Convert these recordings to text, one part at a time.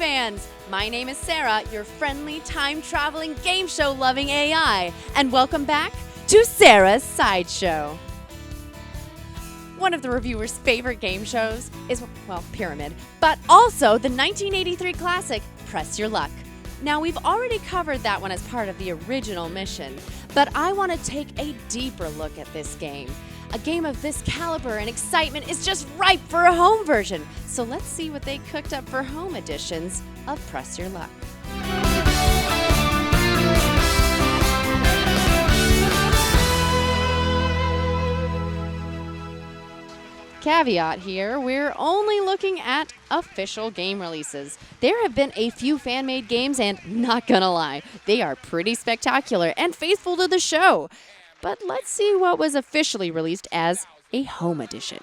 fans! My name is Sarah, your friendly, time-traveling, game show-loving AI, and welcome back to Sarah's Sideshow. One of the reviewer's favorite game shows is, well, Pyramid, but also the 1983 classic, Press Your Luck. Now, we've already covered that one as part of the original mission, but I want to take a deeper look at this game. A game of this caliber and excitement is just ripe for a home version, so let's see what they cooked up for home editions of Press Your Luck. Caveat here, we're only looking at official game releases. There have been a few fan-made games, and not gonna lie, they are pretty spectacular and faithful to the show. But let's see what was officially released as a home edition.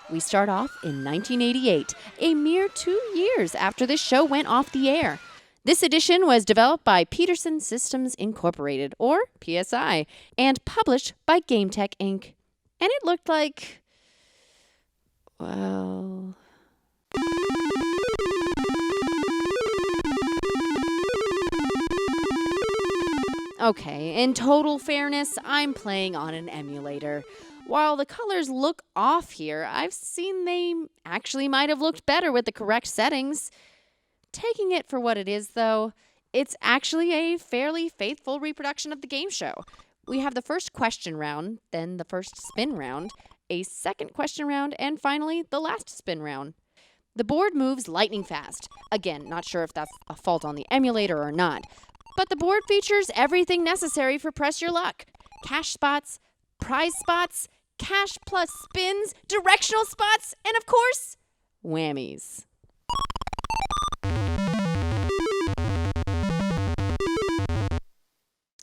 We start off in 1988, a mere 2 years after this show went off the air. This edition was developed by Peterson Systems Incorporated, or PSI, and published by GameTech Inc. And it looked like, well... Okay, in total fairness, I'm playing on an emulator. While the colors look off here, I've seen they actually might have looked better with the correct settings. Taking it for what it is, though, it's actually a fairly faithful reproduction of the game show. We have the first question round, then the first spin round, a second question round, and finally the last spin round. The board moves lightning fast. Again, not sure if that's a fault on the emulator or not. But the board features everything necessary for Press Your Luck. Cash spots, prize spots, cash plus spins, directional spots, and of course, whammies.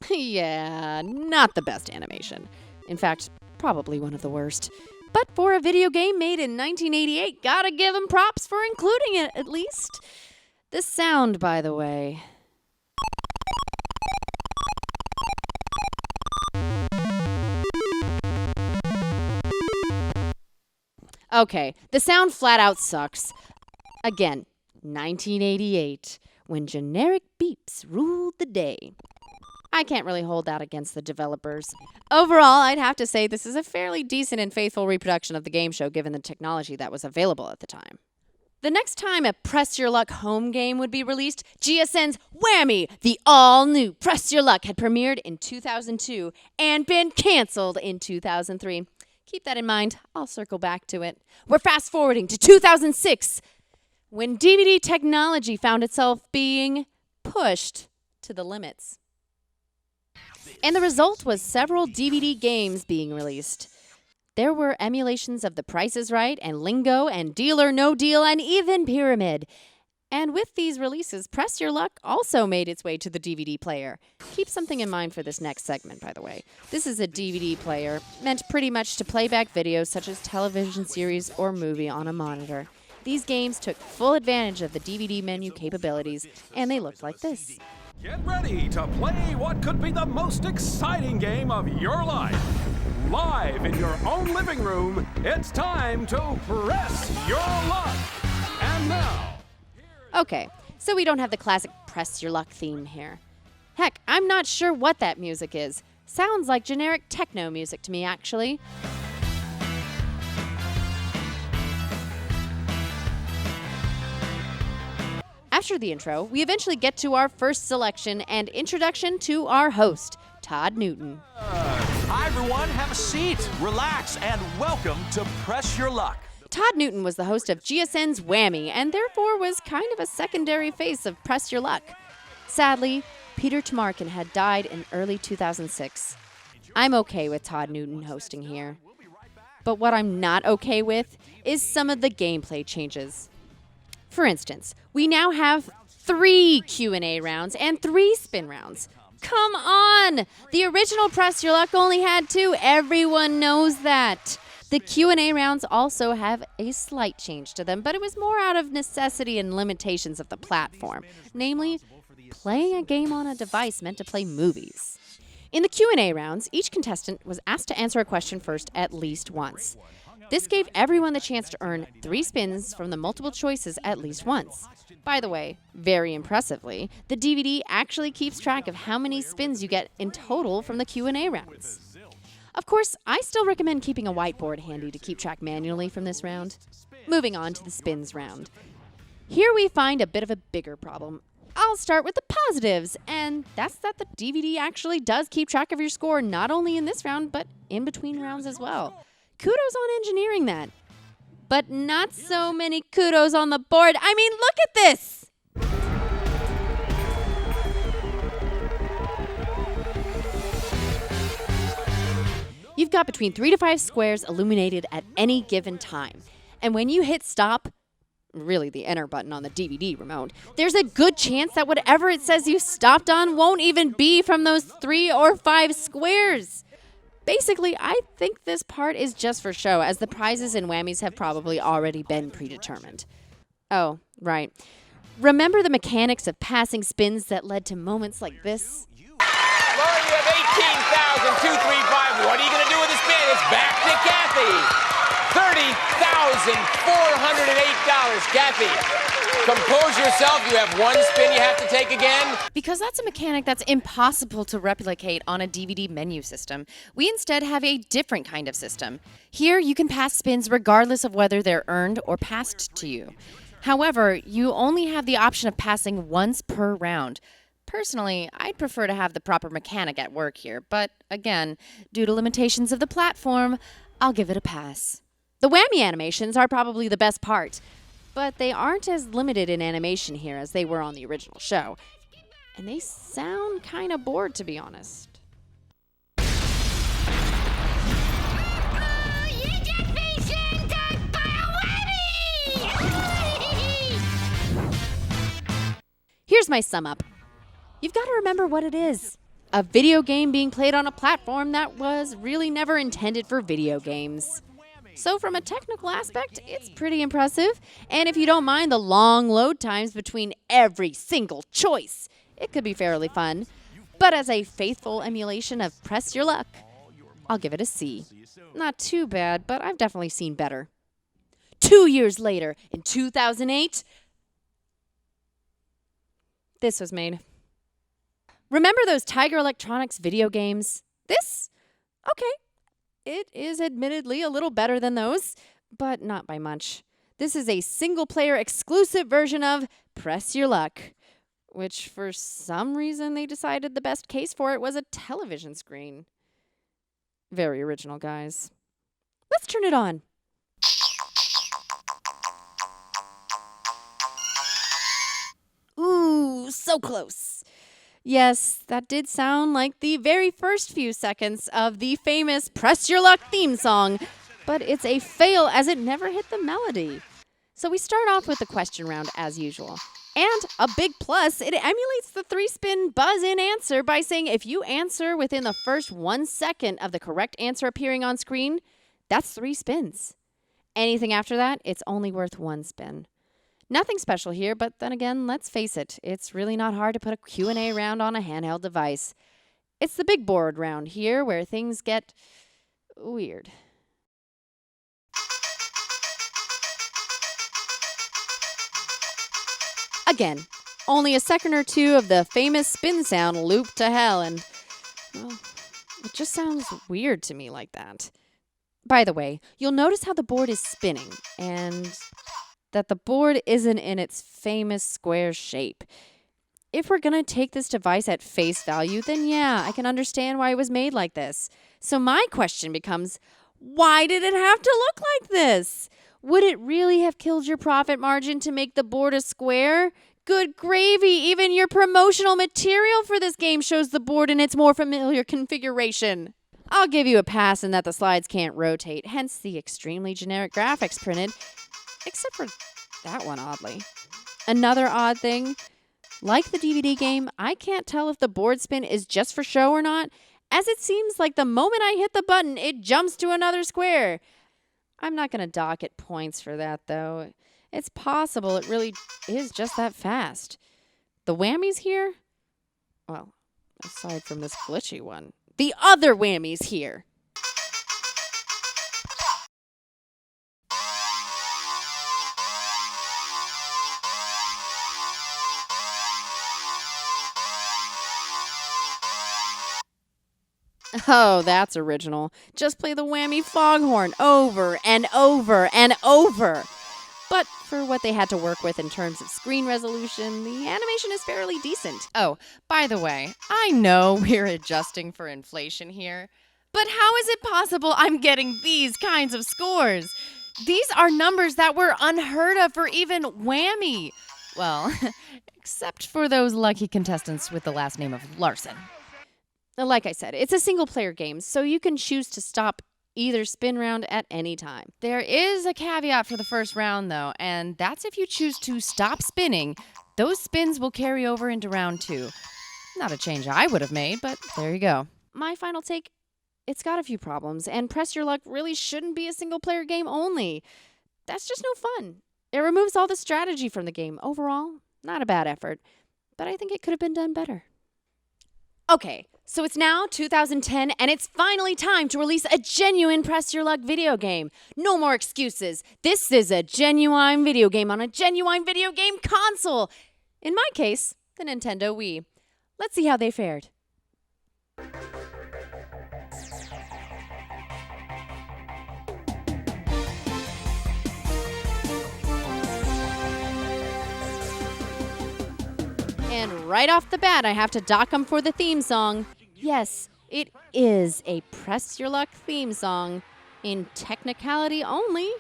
Yeah, not the best animation. In fact, probably one of the worst. But for a video game made in 1988, gotta give them props for including it, at least. The sound, by the way... Okay, the sound flat out sucks. Again, 1988, when generic beeps ruled the day. I can't really hold that against the developers. Overall, I'd have to say this is a fairly decent and faithful reproduction of the game show given the technology that was available at the time. The next time a Press Your Luck home game would be released, GSN's Whammy, the all-new Press Your Luck, had premiered in 2002 and been canceled in 2003. Keep that in mind. I'll circle back to it. We're fast-forwarding to 2006, when DVD technology found itself being pushed to the limits. And the result was several DVD games being released. There were emulations of The Price is Right, and Lingo, and Deal or No Deal, and even Pyramid. And with these releases, Press Your Luck also made its way to the DVD player. Keep something in mind for this next segment, by the way. This is a DVD player, meant pretty much to play back videos such as television series or movie on a monitor. These games took full advantage of the DVD menu capabilities, and they looked like this. Get ready to play what could be the most exciting game of your life. Live in your own living room, it's time to Press Your Luck. And now... Okay, so we don't have the classic Press Your Luck theme here. Heck, I'm not sure what that music is. Sounds like generic techno music to me, actually. After the intro, we eventually get to our first selection and introduction to our host, Todd Newton. Hi, everyone. Have a seat, relax, and welcome to Press Your Luck. Todd Newton was the host of GSN's Whammy, and therefore was kind of a secondary face of Press Your Luck. Sadly, Peter Tamarkin had died in early 2006. I'm okay with Todd Newton hosting here. But what I'm not okay with is some of the gameplay changes. For instance, we now have 3 Q&A rounds and 3 spin rounds. Come on! The original Press Your Luck only had 2. Everyone knows that. The Q&A rounds also have a slight change to them, but it was more out of necessity and limitations of the platform, namely, playing a game on a device meant to play movies. In the Q&A rounds, each contestant was asked to answer a question first at least once. This gave everyone the chance to earn 3 spins from the multiple choices at least once. By the way, very impressively, the DVD actually keeps track of how many spins you get in total from the Q&A rounds. Of course, I still recommend keeping a whiteboard handy to keep track manually from this round. Moving on to the spins round. Here we find a bit of a bigger problem. I'll start with the positives, and that's that the DVD actually does keep track of your score not only in this round, but in between rounds as well. Kudos on engineering that. But not so many kudos on the board. I mean, look at this! You've got between 3 to 5 squares illuminated at any given time. And when you hit stop, really the enter button on the DVD remote, there's a good chance that whatever it says you stopped on won't even be from those 3 or 5 squares. Basically, I think this part is just for show, as the prizes and whammies have probably already been predetermined. Oh, right. Remember the mechanics of passing spins that led to moments like this? Laurie, you have 18,235. What are you going to do with the spin? It's back to Kathy. $30,408. Kathy, compose yourself. You have one spin you have to take again. Because that's a mechanic that's impossible to replicate on a DVD menu system, we instead have a different kind of system. Here, you can pass spins regardless of whether they're earned or passed to you. However, you only have the option of passing once per round. Personally, I'd prefer to have the proper mechanic at work here, but again, due to limitations of the platform, I'll give it a pass. The whammy animations are probably the best part, but they aren't as limited in animation here as they were on the original show. And they sound kind of bored, to be honest. Here's my sum up. You've got to remember what it is. A video game being played on a platform that was really never intended for video games. So from a technical aspect, it's pretty impressive. And if you don't mind the long load times between every single choice, it could be fairly fun. But as a faithful emulation of Press Your Luck, I'll give it a C. Not too bad, but I've definitely seen better. 2 years later, in 2008, this was made. Remember those Tiger Electronics video games? This? Okay. It is admittedly a little better than those, but not by much. This is a single-player exclusive version of Press Your Luck, which for some reason they decided the best case for it was a television screen. Very original, guys. Let's turn it on. Ooh, so close. Yes, that did sound like the very first few seconds of the famous Press Your Luck theme song, but it's a fail as it never hit the melody. So we start off with the question round as usual. And a big plus, it emulates the 3-spin buzz-in answer by saying if you answer within the first 1 second of the correct answer appearing on screen, that's 3 spins. Anything after that, it's only worth 1 spin. Nothing special here, but then again, let's face it, it's really not hard to put a Q&A round on a handheld device. It's the big board round here where things get weird. Again, only a second or two of the famous spin sound looped to hell, and, well, it just sounds weird to me like that. By the way, you'll notice how the board is spinning, and that the board isn't in its famous square shape. If we're going to take this device at face value, then yeah, I can understand why it was made like this. So my question becomes, why did it have to look like this? Would it really have killed your profit margin to make the board a square? Good gravy, even your promotional material for this game shows the board in its more familiar configuration. I'll give you a pass in that the slides can't rotate, hence the extremely generic graphics printed. Except for that one, oddly. Another odd thing, like the DVD game, I can't tell if the board spin is just for show or not, as it seems like the moment I hit the button, it jumps to another square. I'm not going to dock it points for that, though. It's possible it really is just that fast. The whammies here? Well, aside from this glitchy one, the other whammies here. Oh, that's original. Just play the whammy foghorn over and over and over. But for what they had to work with in terms of screen resolution, the animation is fairly decent. Oh, by the way, I know we're adjusting for inflation here, but how is it possible I'm getting these kinds of scores? These are numbers that were unheard of for even Whammy. Well, except for those lucky contestants with the last name of Larson. Like I said, it's a single-player game, so you can choose to stop either spin round at any time. There is a caveat for the first round, though, and that's if you choose to stop spinning, those spins will carry over into round 2. Not a change I would have made, but there you go. My final take, it's got a few problems, and Press Your Luck really shouldn't be a single-player game only. That's just no fun. It removes all the strategy from the game. Overall, not a bad effort, but I think it could have been done better. Okay, so it's now 2010, and it's finally time to release a genuine Press Your Luck video game. No more excuses. This is a genuine video game on a genuine video game console. In my case, the Nintendo Wii. Let's see how they fared. And right off the bat, I have to dock them for the theme song. Yes, it is a Press Your Luck theme song, in technicality only.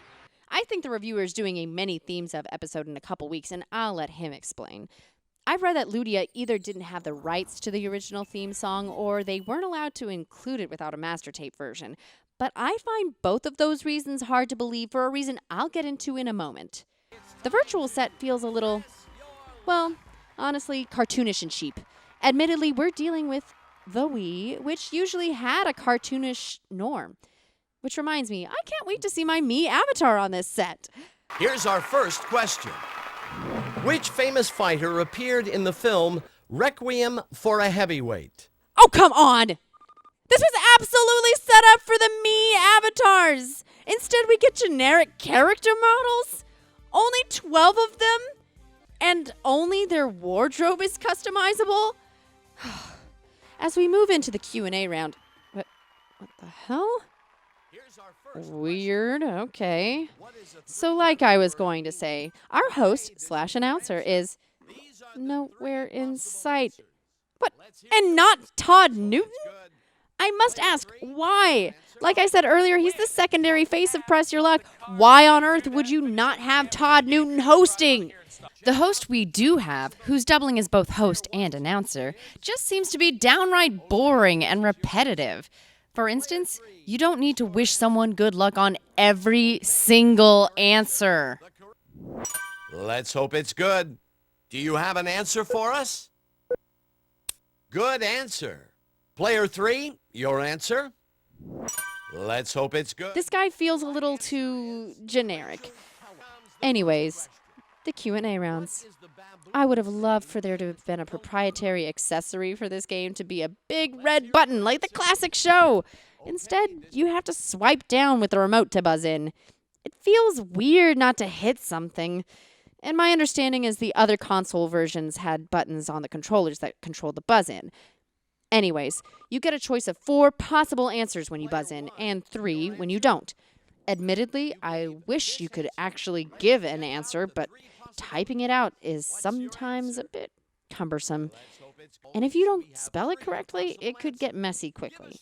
I think the reviewer is doing a many themes of episode in a couple weeks, and I'll let him explain. I've read that Ludia either didn't have the rights to the original theme song, or they weren't allowed to include it without a master tape version. But I find both of those reasons hard to believe for a reason I'll get into in a moment. The virtual set feels a little, well, honestly, cartoonish and cheap. Admittedly, we're dealing with the Wii, which usually had a cartoonish norm. Which reminds me, I can't wait to see my Mii avatar on this set. Here's our first question. Which famous fighter appeared in the film Requiem for a Heavyweight? Oh, come on! This was absolutely set up for the Mii avatars! Instead, we get generic character models? Only 12 of them? And only their wardrobe is customizable? As we move into the Q&A round, what the hell? Weird, okay. So like I was going to say, our host/announcer is nowhere in sight. What? And not Todd Newton? I must ask, why? Like I said earlier, he's the secondary face of Press Your Luck. Why on earth would you not have Todd Newton hosting? The host we do have, who's doubling as both host and announcer, just seems to be downright boring and repetitive. For instance, you don't need to wish someone good luck on every single answer. Let's hope it's good. Do you have an answer for us? Good answer. Player 3, your answer? Let's hope it's good. This guy feels a little too generic. Anyways, the Q&A rounds. I would have loved for there to have been a proprietary accessory for this game to be a big red button like the classic show. Instead, you have to swipe down with the remote to buzz in. It feels weird not to hit something. And my understanding is the other console versions had buttons on the controllers that controlled the buzz in. Anyways, you get a choice of 4 possible answers when you buzz in, and 3 when you don't. Admittedly, I wish you could actually give an answer, but typing it out is sometimes a bit cumbersome. And if you don't spell it correctly, it could get messy quickly.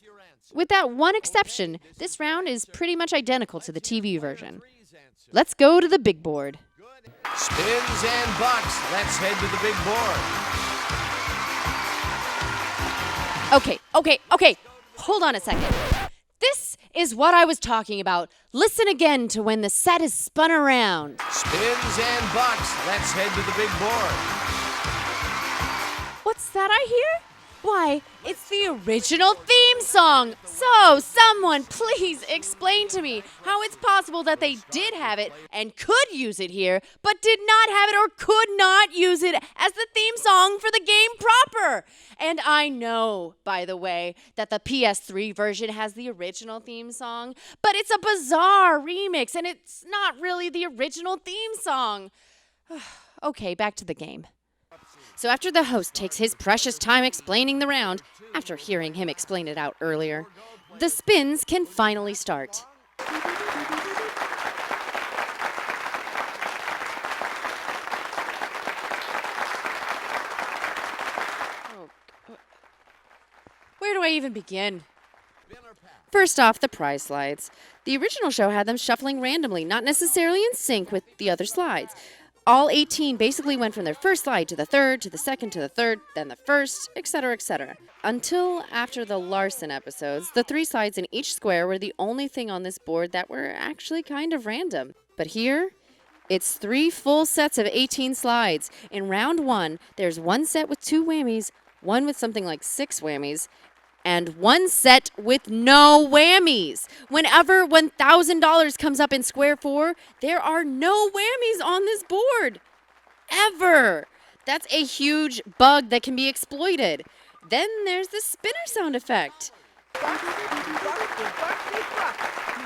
With that one exception, this round is pretty much identical to the TV version. Let's go to the big board. Spins and bucks. Let's head to the big board. Okay. Hold on a second. This is what I was talking about. Listen again to when the set is spun around. Spins and bucks. Let's head to the big board. What's that I hear? Why, it's the original theme song. So, someone please explain to me how it's possible that they did have it and could use it here, but did not have it or could not use it as the theme song for the game proper. And I know, by the way, that the PS3 version has the original theme song, but it's a bizarre remix and it's not really the original theme song. Okay, back to the game. So after the host takes his precious time explaining the round, after hearing him explain it out earlier, the spins can finally start. Where do I even begin? First off, the prize slides. The original show had them shuffling randomly, not necessarily in sync with the other slides. All 18 basically went from their first slide to the third, to the second, to the third, then the first, etc., etc. Until after the Larson episodes, the 3 slides in each square were the only thing on this board that were actually kind of random. But here, it's 3 full sets of 18 slides. In round 1, there's 1 set with 2 whammies, 1 with something like 6 whammies, and 1 set with no whammies. Whenever $1,000 comes up in square 4, there are no whammies on this board. Ever. That's a huge bug that can be exploited. Then there's the spinner sound effect.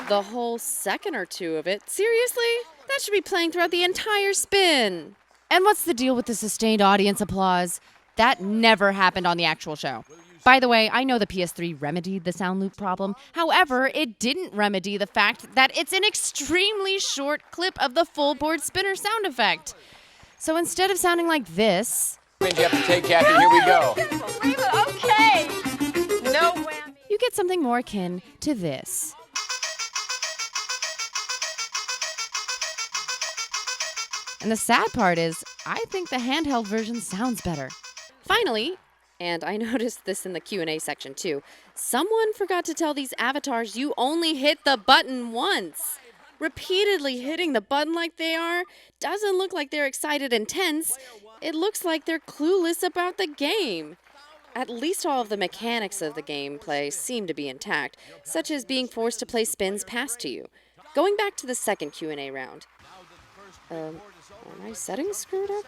The whole second or 2 of it. Seriously? That should be playing throughout the entire spin. And what's the deal with the sustained audience applause? That never happened on the actual show. By the way, I know the PS3 remedied the sound loop problem. However, it didn't remedy the fact that it's an extremely short clip of the full board spinner sound effect. So instead of sounding like this, You have to take, Kathy. Here we go. Okay. No whammy. you get something more akin to this. And the sad part is, I think the handheld version sounds better. Finally, and I noticed this in the Q&A section too, someone forgot to tell these avatars you only hit the button once. Repeatedly hitting the button like they are doesn't look like they're excited and tense. It looks like they're clueless about the game. At least all of the mechanics of the gameplay seem to be intact, such as being forced to play spins passed to you. Going back to the second Q&A round. Are my settings screwed up?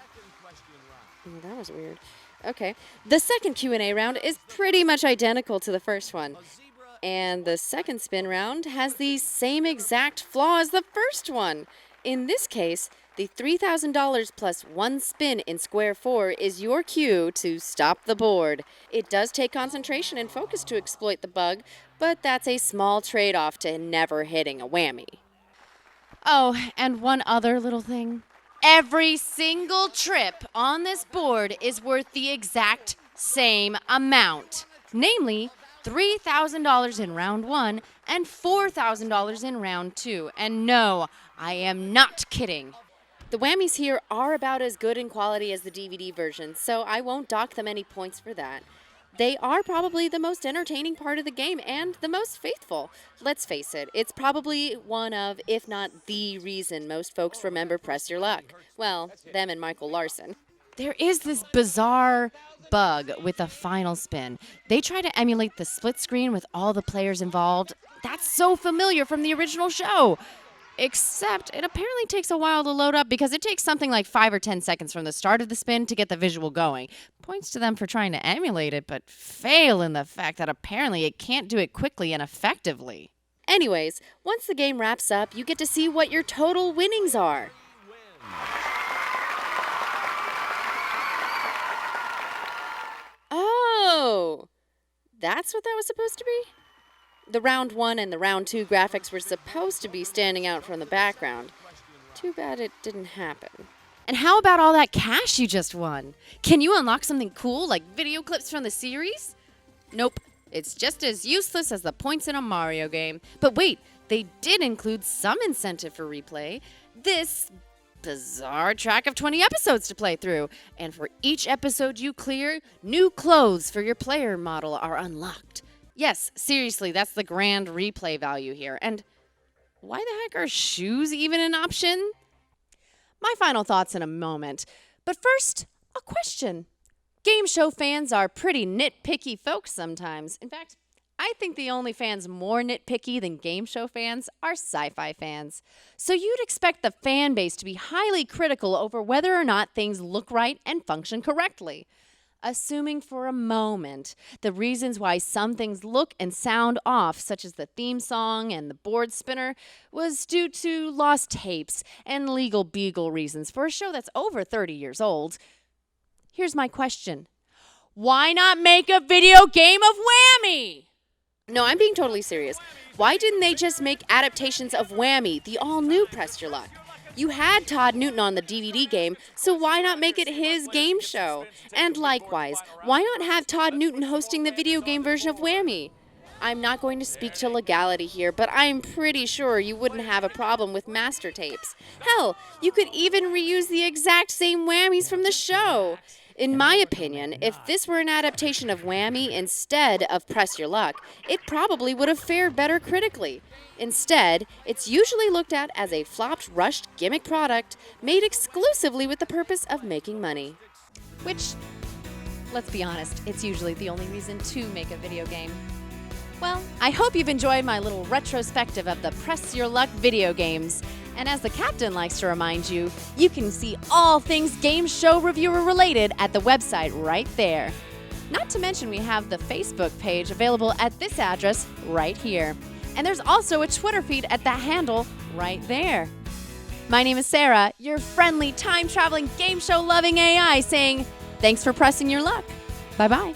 Oh, that was weird. Okay. The second Q&A round is pretty much identical to the first one. And the second spin round has the same exact flaw as the first one. In this case, the $3,000 plus 1 spin in square 4 is your cue to stop the board. It does take concentration and focus to exploit the bug, but that's a small trade-off to never hitting a whammy. Oh, and one other little thing. Every single trip on this board is worth the exact same amount. Namely, $3,000 in round 1 and $4,000 in round 2. And no, I am not kidding. The whammies here are about as good in quality as the DVD version, so I won't dock them any points for that. They are probably the most entertaining part of the game and the most faithful. Let's face it, it's probably one of, if not the reason most folks remember Press Your Luck. Well, them and Michael Larson. There is this bizarre bug with the final spin. They try to emulate the split screen with all the players involved. That's so familiar from the original show. Except it apparently takes a while to load up because it takes something like 5 or 10 seconds from the start of the spin to get the visual going. Points to them for trying to emulate it, but fail in the fact that apparently it can't do it quickly and effectively. Anyways, once the game wraps up, you get to see what your total winnings are. Oh, that's what that was supposed to be? The round 1 and the round 2 graphics were supposed to be standing out from the background. Too bad it didn't happen. And how about all that cash you just won? Can you unlock something cool like video clips from the series? Nope. It's just as useless as the points in a Mario game. But wait, they did include some incentive for replay. This bizarre track of 20 episodes to play through. And for each episode you clear, new clothes for your player model are unlocked. Yes, seriously, that's the grand replay value here. And why the heck are shoes even an option? My final thoughts in a moment. But first, a question. Game show fans are pretty nitpicky folks sometimes. In fact, I think the only fans more nitpicky than game show fans are sci-fi fans. So you'd expect the fan base to be highly critical over whether or not things look right and function correctly. Assuming for a moment the reasons why some things look and sound off, such as the theme song and the board spinner, was due to lost tapes and legal beagle reasons for a show that's over 30 years old. Here's my question. Why not make a video game of Whammy? No, I'm being totally serious. Why didn't they just make adaptations of Whammy, the all-new Press Your Luck? You had Todd Newton on the DVD game, so why not make it his game show? And likewise, why not have Todd Newton hosting the video game version of Whammy? I'm not going to speak to legality here, but I'm pretty sure you wouldn't have a problem with master tapes. Hell, you could even reuse the exact same Whammies from the show. In my opinion, if this were an adaptation of Whammy instead of Press Your Luck, it probably would have fared better critically. Instead, it's usually looked at as a flopped, rushed gimmick product made exclusively with the purpose of making money. Which, let's be honest, it's usually the only reason to make a video game. Well, I hope you've enjoyed my little retrospective of the Press Your Luck video games. And as the captain likes to remind you, you can see all things game show reviewer related at the website right there. Not to mention we have the Facebook page available at this address right here. And there's also a Twitter feed at that handle right there. My name is Sarah, your friendly time-traveling game show loving AI, saying thanks for pressing your luck. Bye-bye.